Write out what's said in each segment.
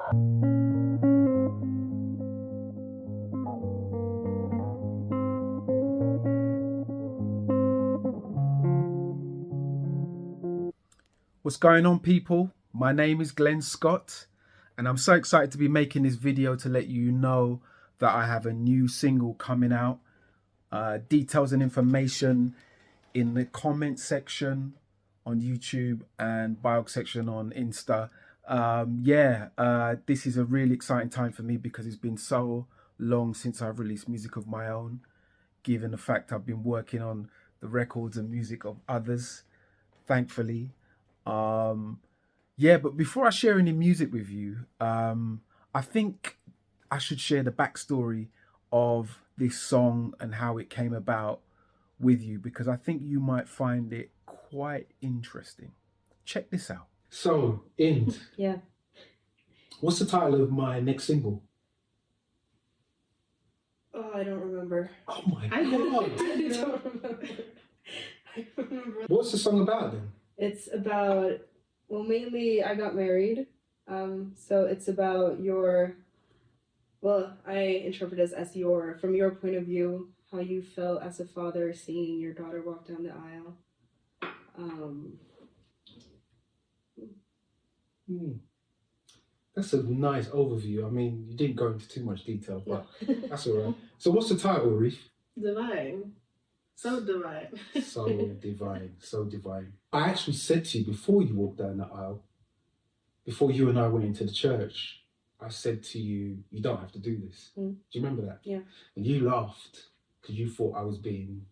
What's going on, people? My name is Glen Scott, and I'm so excited to be making this video to let you know that I have a new single coming out. Details and information in the comment section on YouTube and bio section on Insta. This is a really exciting time for me because it's been so long since I've released music of my own, given the fact I've been working on the records and music of others, thankfully. But before I share any music with you, I think I should share the backstory of this song and how it came about with you, because I think you might find it quite interesting. Check this out. So, Ind. Yeah. What's the title of my next single? Oh, I don't remember. Oh my God. I don't remember. I remember. What's the song about then? It's about, well, mainly I got married. So it's about I interpret it as from your point of view, how you felt as a father seeing your daughter walk down the aisle. That's a nice overview. I mean, you didn't go into too much detail, but that's all right. So what's the title, Reef? Divine. So divine. So divine, so divine. I actually said to you before you walked down the aisle, before you and I went into the church, I said to you, you don't have to do this. Do you remember that? Yeah. And you laughed because you thought I was being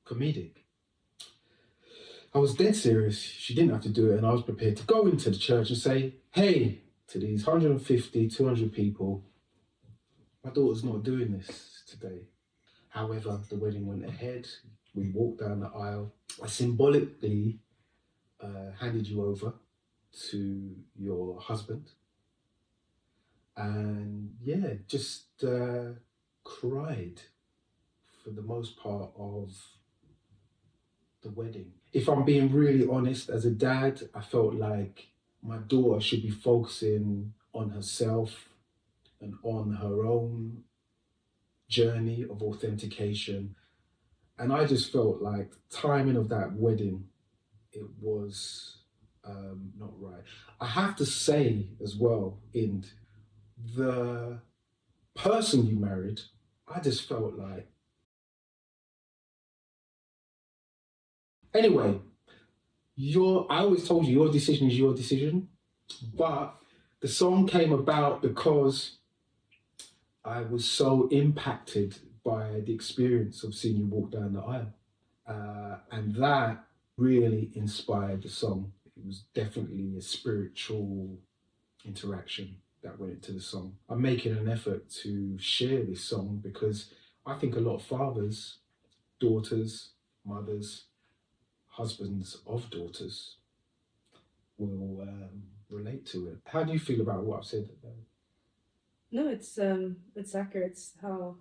comedic. I was dead serious. She didn't have to do it, and I was prepared to go into the church and say, hey, to these 150, 200 people, my daughter's not doing this today. However, the wedding went ahead. We walked down the aisle. I symbolically handed you over to your husband. And yeah, just cried for the most part of the wedding. If I'm being really honest, as a dad, I felt like my daughter should be focusing on herself and on her own journey of authentication. And I just felt like the timing of that wedding, it was not right. I have to say as well, in the person you married, I just felt like, anyway, I always told you your decision is your decision, but the song came about because I was so impacted by the experience of seeing you walk down the aisle. And that really inspired the song. It was definitely a spiritual interaction that went into the song. I'm making an effort to share this song because I think a lot of fathers, daughters, mothers, husbands of daughters will relate to it. How do you feel about what I've said? No, it's accurate. It's how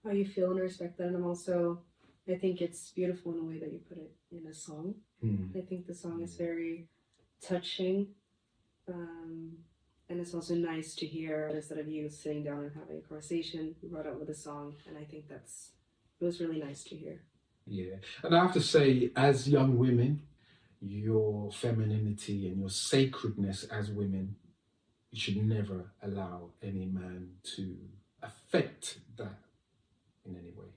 you feel, and I respect that. And I think it's beautiful in the way that you put it in a song. I think the song is very touching, and it's also nice to hear instead of you sitting down and having a conversation, you brought up with a song, and I think it was really nice to hear. Yeah, and I have to say, as young women, your femininity and your sacredness as women, you should never allow any man to affect that in any way.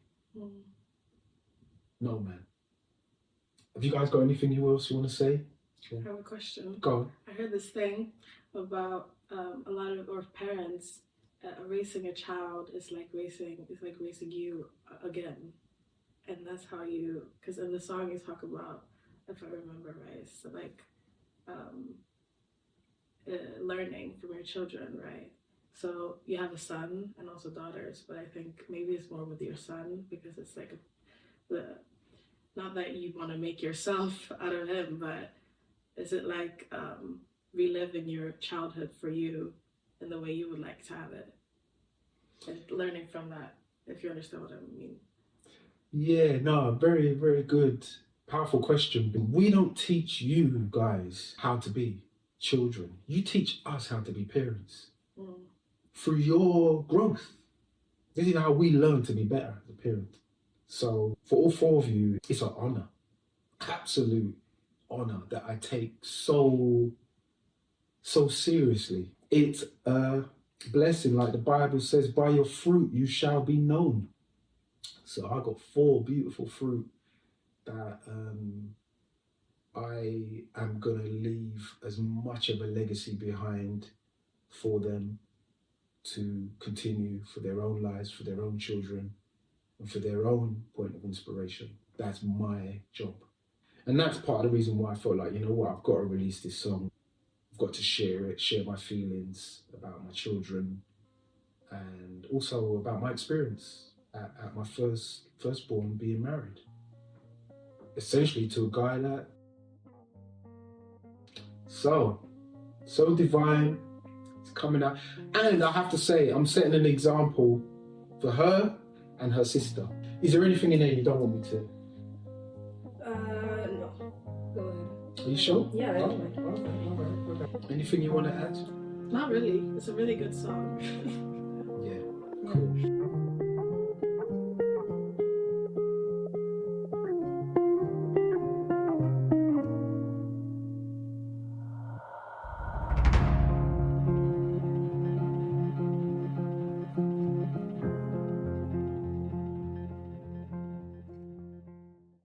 No man. Have you guys got anything else you want to say? I have a question. Go on. I heard this thing about a lot of parents raising a child is like raising you again, and that's how you. Because in the song you talk about, if I remember right, so like learning from your children, right? So you have a son and also daughters, but I think maybe it's more with your son because it's like not that you want to make yourself out of him, but is it like reliving your childhood for you in the way you would like to have it and learning from that, if you understand what I mean? Yeah, no, very, very good, powerful question. We don't teach you guys how to be. children. You teach us how to be parents Mm. through your growth. This is how we learn to be better as a parent. So for all four of you, it's an honor, absolute honor that I take so seriously. It's a blessing, like the Bible says, by your fruit you shall be known. So I got four beautiful fruit that I am gonna leave as much of a legacy behind for them to continue for their own lives, for their own children, and for their own point of inspiration. That's my job. And that's part of the reason why I felt like, you know what, I've got to release this song. I've got to share it, share my feelings about my children, and also about my experience at my firstborn being married. Essentially to a guy that so divine. It's coming out. And I have to say, I'm setting an example for her and her sister. Is there anything in there you don't want me to? No. Go ahead. Are you sure? Yeah, I don't Okay. Anything you want to add? Not really. It's a really good song.